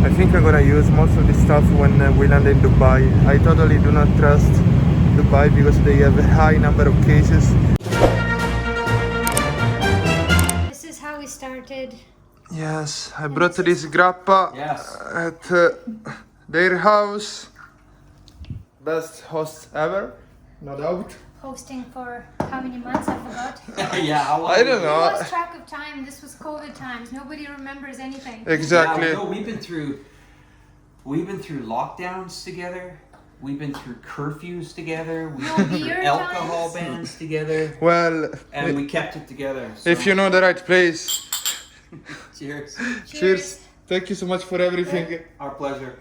I think I'm gonna use most of this stuff when we land in Dubai. I totally do not trust Dubai because they have a high number of cases. This is how we started. Yes, I brought this grappa at their house. Best host ever, no doubt. Hosting for how many months? I forgot. Yeah, I don't We know. lost track of time. This was COVID times. Nobody remembers anything. Exactly. Yeah, no, we've been through lockdowns together. We've been through curfews together. We've No been through beer alcohol times. bans together, Well, and we kept it together. So. if you know the right place. Cheers. Cheers. Thank you so much for everything. Our pleasure.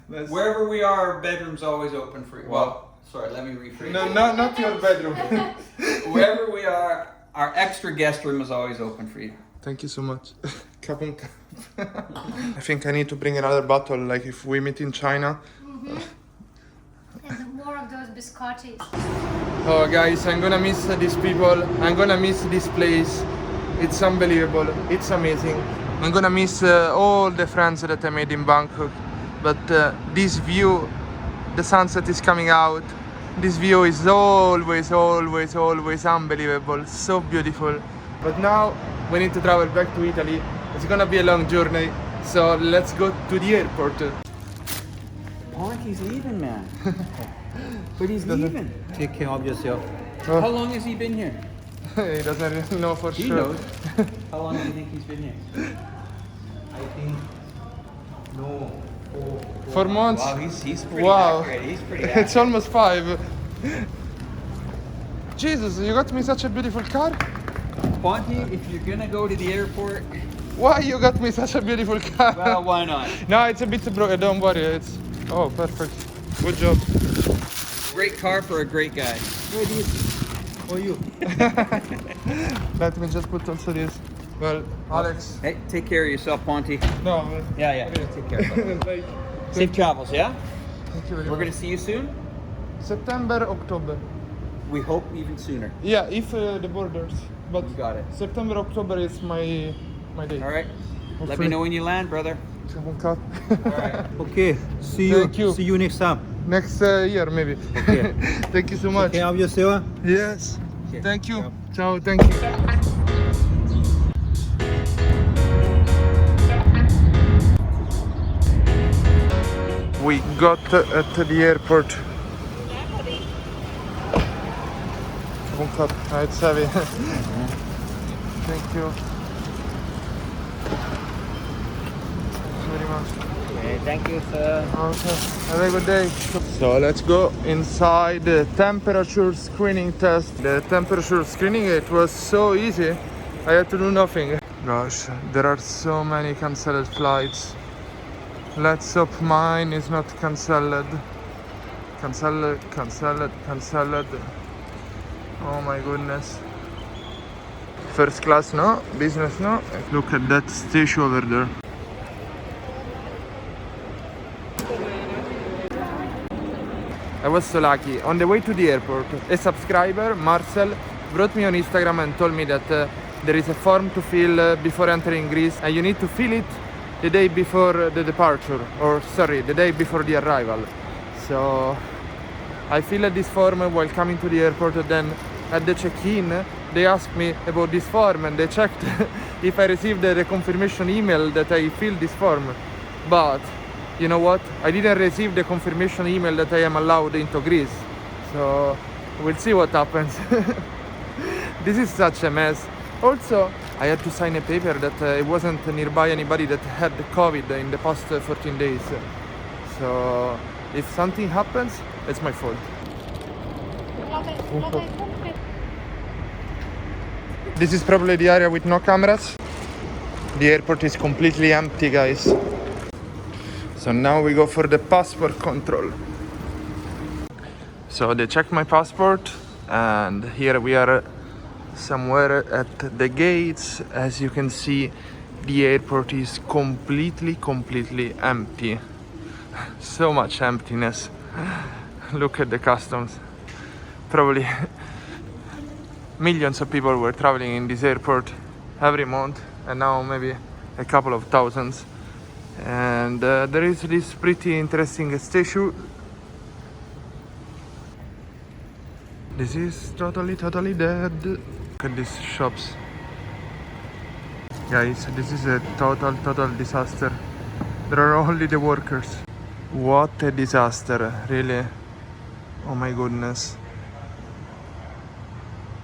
Nice. Wherever we are, our bedroom's always open for you. Well, sorry, let me rephrase. No, not your bedroom. Wherever we are, our extra guest room is always open for you. Thank you so much. Kapun. I think I need to bring another bottle, like if we meet in China. And more of those biscottis. Oh guys, I'm gonna miss these people. I'm gonna miss this place. It's unbelievable. It's amazing. I'm gonna miss all the friends that I made in Bangkok. But this view, the sunset is coming out. This view is always unbelievable. So beautiful. But now we need to travel back to Italy. It's gonna be a long journey. So let's go to the airport. Ponte's leaving, man. But he's leaving. Take care of yourself. Oh. How long has he been here? He doesn't really know for He sure. knows. How long do you think he's been here? I think no. 4 months. Wow, he's pretty Wow. accurate. He's pretty accurate. It's almost 5. Jesus, you got me such a beautiful car. Ponte, if you're gonna go to the airport, Why you got me such a beautiful car? well, why not? No, it's a bit broken. Don't worry. It's perfect. Good job. Great car for a great guy. For you. Let me just put also this. Well, Alex. Hey, take care of yourself, Ponte. No. Yeah. Take care. Like, Safe travels, yeah? thank you very We're much. gonna see you soon. September, October. We hope even sooner. Yeah, if the borders. But You got it. September, October is my day. All right. Let Hopefully. me know when you land, brother. All right. Okay. See you. Thank you. See you next time. Next year, maybe. Okay. Thank you so much. Take care of yourself. Yes. Okay. Thank you. Ciao. Ciao. Thank you. We got at the airport. It's heavy. Thank you. Thank you very much. Okay, thank you, sir. Okay, have a good day. So let's go inside the temperature screening test. The temperature screening, it was so easy. I had to do nothing. Gosh, there are so many cancelled flights. Let's hope mine is not cancelled. Cancelled. Oh my goodness. First class, no? Business, no? Look at that statue over there. I was so lucky. On the way to the airport, a subscriber, Marcel, brought me on Instagram and told me that there is a form to fill before entering Greece, and you need to fill it the day before the departure, or sorry, the day before the arrival. So I filled this form while coming to the airport. Then at the check-in, they asked me about this form, and they checked if I received the confirmation email that I filled this form. But you know what? I didn't receive the confirmation email that I am allowed into Greece. So we'll see what happens. This is such a mess. Also, I had to sign a paper that it wasn't nearby anybody that had COVID in the past 14 days. So if something happens, it's my fault. This is probably the area with no cameras. The airport is completely empty, guys. So now we go for the passport control. So they checked my passport, and here we are somewhere at the gates. As you can see, the airport is completely empty. So much emptiness. Look at the customs. Probably millions of people were traveling in this airport every month, and now maybe a couple of thousands. And there is this pretty interesting statue. This is totally dead. Look at these shops. Guys, this is a total disaster. There are only the workers. What a disaster, really. Oh my goodness.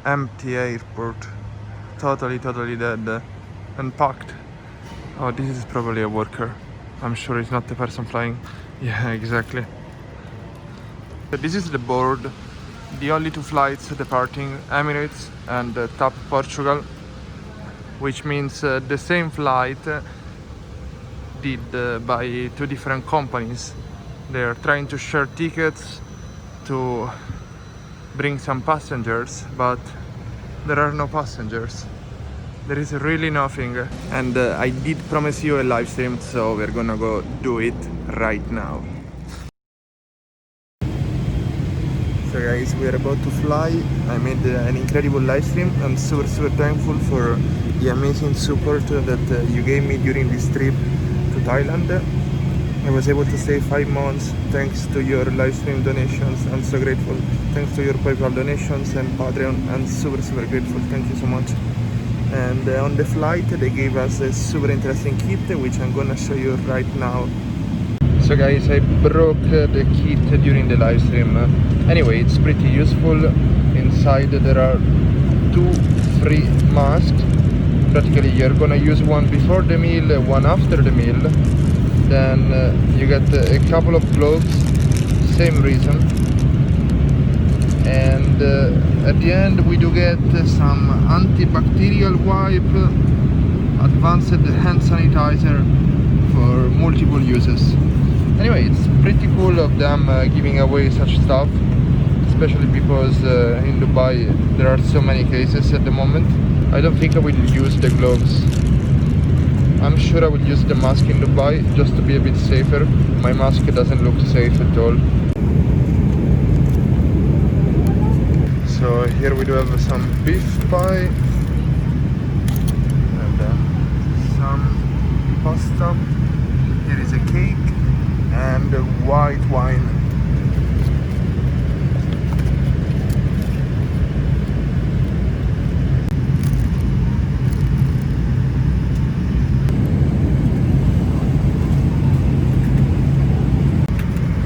Empty airport. Totally dead. And packed. Oh, this is probably a worker. I'm sure it's not the person flying. Yeah, exactly. But this is the board. The only two flights departing Emirates and TAP Portugal, which means the same flight did by two different companies. They are trying to share tickets to bring some passengers, but there are no passengers. There is really nothing. And I did promise you a live stream, so we're gonna go do it right now. So guys, we are about to fly. I made an incredible live stream. I'm super thankful for the amazing support that you gave me during this trip to Thailand. I was able to stay 5 months thanks to your live stream donations. I'm so grateful. Thanks to your PayPal donations and Patreon. I'm super grateful. Thank you so much. And on the flight they gave us a super interesting kit, which I'm gonna show you right now. So guys, I broke the kit during the live stream. Anyway, it's pretty useful. Inside there are 2 free masks. Practically you're gonna use one before the meal, one after the meal. Then you get a couple of gloves, same reason. And at the end we do get some antibacterial wipe, advanced hand sanitizer for multiple uses. Anyway, it's pretty cool of them giving away such stuff, especially because in Dubai there are so many cases at the moment. I don't think I will use the gloves. I'm sure I will use the mask in Dubai just to be a bit safer. My mask doesn't look safe at all. So here we do have some beef pie and some pasta. Here is a cake and white wine.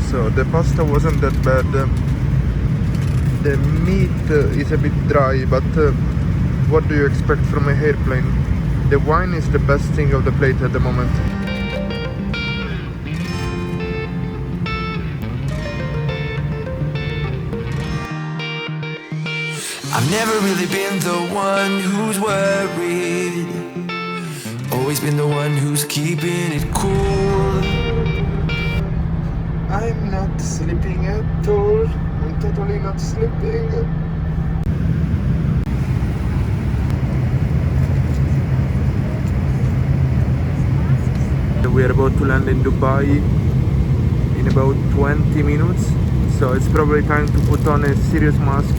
So the pasta wasn't that bad. The meat is a bit dry, but what do you expect from an airplane? The wine is the best thing of the plate at the moment. I've never really been the one who's worried. Always been the one who's keeping it cool. I'm not sleeping at all. I'm totally not sleeping. We are about to land in Dubai in about 20 minutes, so it's probably time to put on a serious mask.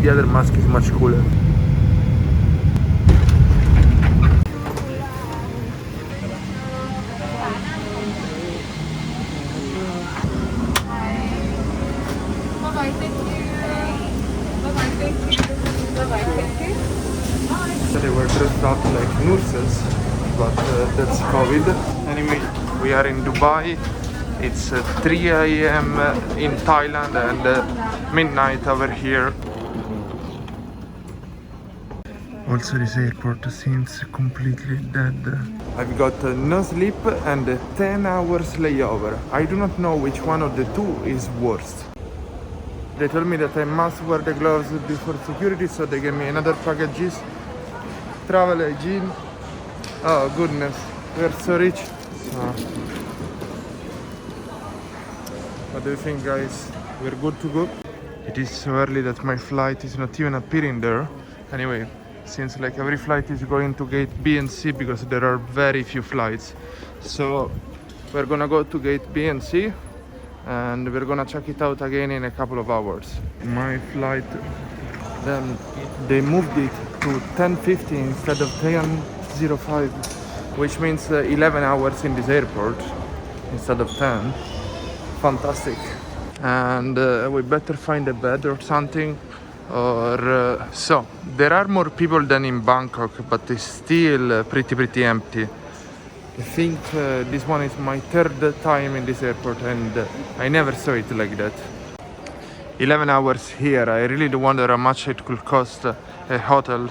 The other mask is much cooler. Bye-bye, thank you. Bye-bye, thank you. Bye-bye, thank you. So they were dressed up like nurses, but that's COVID. Anyway, we are in Dubai. It's 3 a.m. in Thailand and midnight over here. Also, this airport seems completely dead. I've got no sleep and 10 hours layover. I do not know which one of the two is worst. They told me that I must wear the gloves before security, so they gave me another packages. Travel hygiene. Oh goodness, we are so rich. What do you think, guys? We're good to go? It is so early that my flight is not even appearing there. Anyway, since like every flight is going to gate B and C because there are very few flights, so We're gonna go to gate B and C, and we're gonna check it out again in a couple of hours. My flight, then they moved it to 10:50 instead of 10:05, which means 11 hours in this airport instead of 10. Fantastic. And we better find a bed or something, or so there are more people than in Bangkok, but it's still pretty empty. I think this one is my third time in this airport, and I never saw it like that. 11 hours here. I really do wonder how much it could cost a hotel.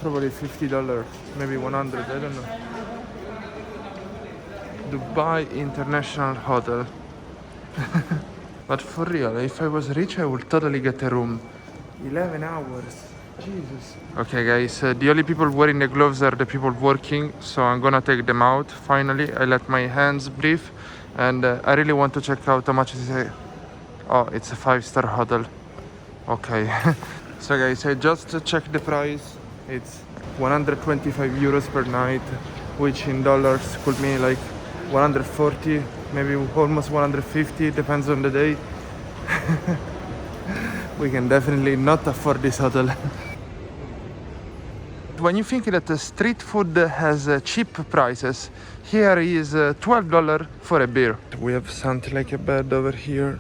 Probably $50, maybe 100, I don't know. Dubai International Hotel. But for real, if I was rich, I would totally get a room. 11 hours. Jesus. Okay guys, the only people wearing the gloves are the people working, so I'm gonna take them out. Finally, I let my hands breathe, and I really want to check out how much is it. Oh, it's a 5-star hotel. Okay. So guys, I just checked the price. It's 125 euros per night, which in dollars could mean like 140, maybe almost 150, depends on the day. We can definitely not afford this hotel. When you think that the street food has cheap prices, here is $12 for a beer. We have something like a bed over here.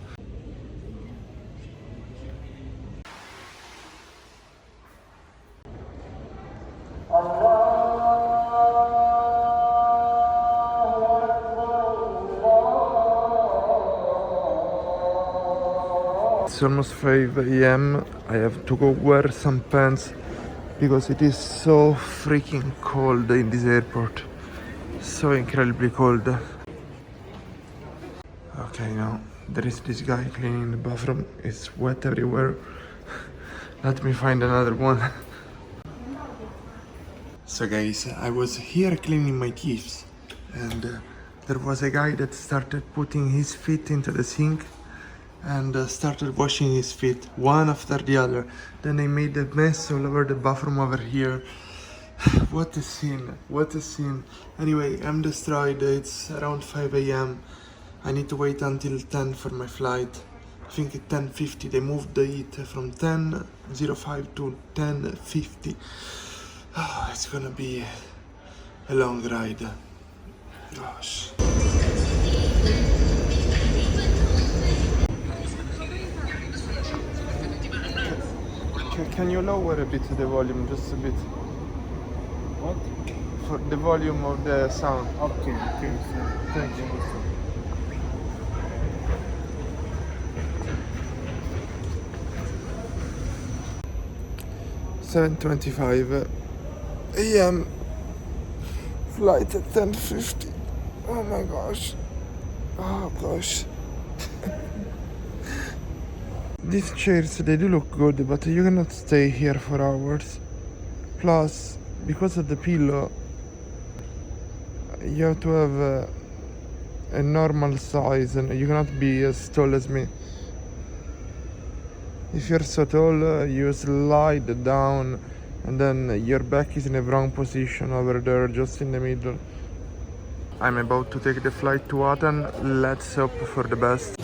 It's almost 5 a.m. I have to go wear some pants because it is so freaking cold in this airport. So incredibly cold. Okay, now there is this guy cleaning the bathroom. It's wet everywhere. Let me find another one. So guys, I was here cleaning my teeth, and there was a guy that started putting his feet into the sink and started washing his feet one after the other. Then I made a mess all over the bathroom over here. What a scene, what a scene. Anyway, I'm destroyed. It's around 5 a.m. I need to wait until 10 for my flight. I think at 10:50 they moved the heat from 10:05 to 10:50. Oh, it's gonna be a long ride. Gosh. Can you lower a bit the volume, just a bit? What? For the volume of the sound. Okay, okay. Thank you. 7:25 a.m. Flight at 10:50. Oh my gosh. Oh gosh. These chairs, they do look good, but you cannot stay here for hours. Plus, because of the pillow, you have to have a normal size, and you cannot be as tall as me. If you're so tall, you slide down, and then your back is in a wrong position over there, just in the middle. I'm about to take the flight to Athens. Let's hope for the best.